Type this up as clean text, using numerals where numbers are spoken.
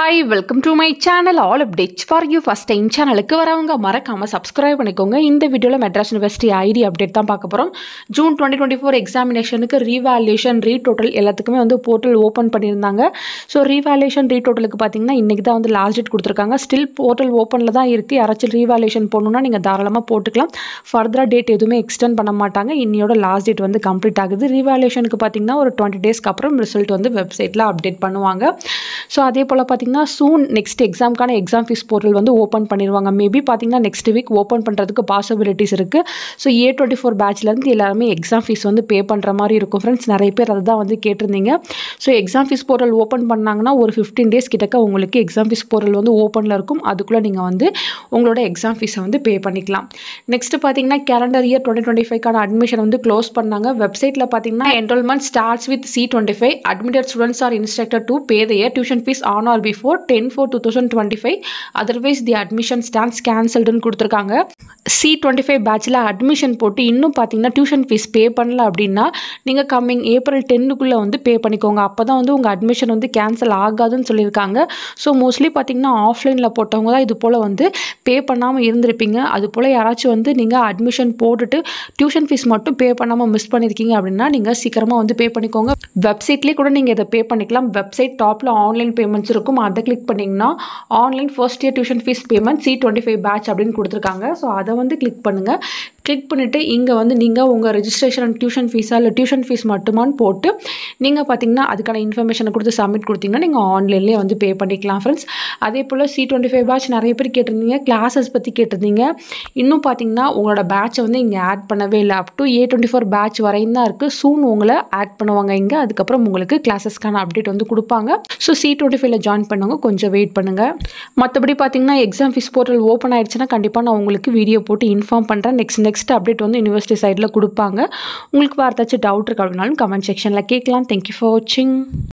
Hi, welcome to my channel. All updates for you. First time சேனலுக்கு வரவங்க மறக்காம subscribe பண்ணிக்கோங்க. இந்த வீடியோல மெட்ராஸ் யுனிவர்சிட்டி ஐடி அப்டேட் தான் பார்க்க போறோம். ஜூன் 2024 எக்ஸாமினேஷனுக்கு ரீவாலுவேஷன் ரீடோட்டல் எல்லாத்துக்குமே வந்து போர்ட்டல் ஓபன் பண்ணியிருந்தாங்க. ஸோ ரீவாலுவேஷன் ரீடோட்டலுக்கு பார்த்தீங்கன்னா இன்னைக்கு தான் வந்து லாஸ்ட் டேட் கொடுத்துருக்காங்க. ஸ்டில் போர்ட்டல் ஓப்பனில் தான் இருக்குது. யாராச்சும் ரீவாலுவேஷன் போடணுன்னா நீங்கள் தாராளமாக போட்டுக்கலாம். ஃபர்தராக டேட் எதுவுமே எக்ஸ்டெண்ட் பண்ண மாட்டாங்க. இன்னையோட லாஸ்ட் டேட் வந்து கம்ப்ளீட் ஆகுது. ரீவாலுவேஷனுக்கு பார்த்தீங்கன்னா ஒரு 20 டேஸ்க்கு அப்புறம் ரிசல்ட் வந்து வெப்சைட்டில் அப்டேட் பண்ணுவாங்க. ஸோ அதே போல் பார்த்தீங்கன்னா சூன் நெக்ஸ்ட் எக்ஸாமுக்கான எக்ஸாம் ஃபீஸ் போர்ட்டல் வந்து ஓப்பன் பண்ணிடுவாங்க. மேபி பார்த்தீங்கன்னா நெக்ஸ்ட் வீக் ஓப்பன் பண்ணுறதுக்கு பாசிபிலிட்டிஸ் இருக்குது. ஸோ A24 பேட்ச்லேருந்து எல்லாருமே எக்ஸாம் ஃபீஸ் வந்து பே பண்ணுற மாதிரி இருக்கும் ஃப்ரெண்ட்ஸ். நிறைய பேர் அதை தான் வந்து கேட்டிருந்தீங்க. So exam fees portal open பண்ணாங்கன்னா ஒரு 15 டேஸ் கிட்டக்க உங்களுக்கு எக்ஸாம் ஃபீஸ் போர்ட்டல் வந்து ஓப்பனில் இருக்கும். அதுக்குள்ளே நீங்கள் வந்து உங்களோட எக்ஸாம் ஃபீஸை வந்து பே பண்ணிக்கலாம். நெக்ஸ்ட் பார்த்தீங்கன்னா கேலண்டர் இயர் 2025க்கான அட்மிஷன் வந்து க்ளோஸ் பண்ணாங்க. வெப்சைட்டில் பார்த்தீங்கன்னா enrolment starts with C25. Admitted students are instructed to pay their tuition fees on or before 10/4/2025. otherwise the admission stands cancelled ன்னு கொடுத்துருக்காங்க. C25 பேட்சில் அட்மிஷன் போட்டு இன்னும் பார்த்தீங்கன்னா டியூஷன் ஃபீஸ் பே பண்ணல அப்படின்னா நீங்கள் கம்மிங் ஏப்ரல் 10க்குள்ளே வந்து பே பண்ணிக்கோங்க. அப்போ தான் வந்து உங்கள் அட்மிஷன் வந்து கேன்சல் ஆகாதுன்னு சொல்லியிருக்காங்க. ஸோ மோஸ்ட்லி பார்த்தீங்கன்னா ஆஃப்லைனில் போட்டவங்க தான் இது போல் வந்து பே பண்ணாமல் இருந்திருப்பீங்க. அது போல் யாராச்சும் வந்து நீங்கள் அட்மிஷன் போட்டுட்டு டியூஷன் ஃபீஸ் மட்டும் பே பண்ணாமல் மிஸ் பண்ணியிருக்கீங்க அப்படின்னா நீங்கள் சீக்கிரமாக வந்து பே பண்ணிக்கோங்க. வெப்சைட்லேயே கூட நீங்கள் இதை பே பண்ணிக்கலாம். வெப்சைட் டாப்பில் ஆன்லைன் பேமெண்ட்ஸ் இருக்கும். அதை கிளிக் பண்ணிங்கன்னா online first year tuition fees payment C25 batch அப்படின்னு கொடுத்துருக்காங்க. ஸோ அதை வந்து கிளிக் பண்ணுங்கள். கிளிக் பண்ணிவிட்டு இங்கே வந்து நீங்கள் உங்கள் ரெஜிஸ்ட்ரேஷன் அண்ட் டியூஷன் ஃபீஸாக இல்லை டியூஷன் ஃபீஸ் மட்டுமான்னு போட்டு நீங்கள் பார்த்தீங்கன்னா அதுக்கான இன்ஃபர்மேஷனை கொடுத்து சப்மிட் கொடுத்தீங்கன்னா நீங்கள் ஆன்லைன்லேயே வந்து பே பண்ணிக்கலாம் ஃப்ரெண்ட்ஸ். அதே போல் C25 பேட்ச் நிறைய பேர் கேட்டிருந்தீங்க. கிளாஸஸ் பற்றி கேட்டிருந்தீங்க. இன்னும் பார்த்தீங்கன்னா உங்களோட பேட்சை வந்து இங்கே ஆட் பண்ணவே இல்லை. அப் டு A24 பேட்ச் வரையும் தான் இருக்குது. சூன் உங்களை ஆட் பண்ணுவாங்க இங்கே. அதுக்கப்புறம் உங்களுக்கு கிளாஸஸ்க்கான அப்டேட் வந்து கொடுப்பாங்க. ஸோ C25ல ஜாயின் பண்ணுங்க. கொஞ்சம் வெயிட் பண்ணுங்கள். மற்றபடி பார்த்தீங்கன்னா எக்ஸாம் ஃபீஸ் போர்ட்டல் ஓப்பன் ஆயிடுச்சுன்னா கண்டிப்பாக நான் உங்களுக்கு வீடியோ போட்டு இன்ஃபார்ம் பண்ணுறேன். நெக்ஸ்ட் அப்டேட் வந்து யூனிவர்சிட்டி சைடில் கொடுப்பாங்க. உங்களுக்கு வேறு ஏதாச்சும் டவுட் இருக்கு அப்படின்னாலும் கமெண்ட் செக்ஷனில் கேட்கலாம். தேங்க்யூ ஃபார் வாட்சிங்.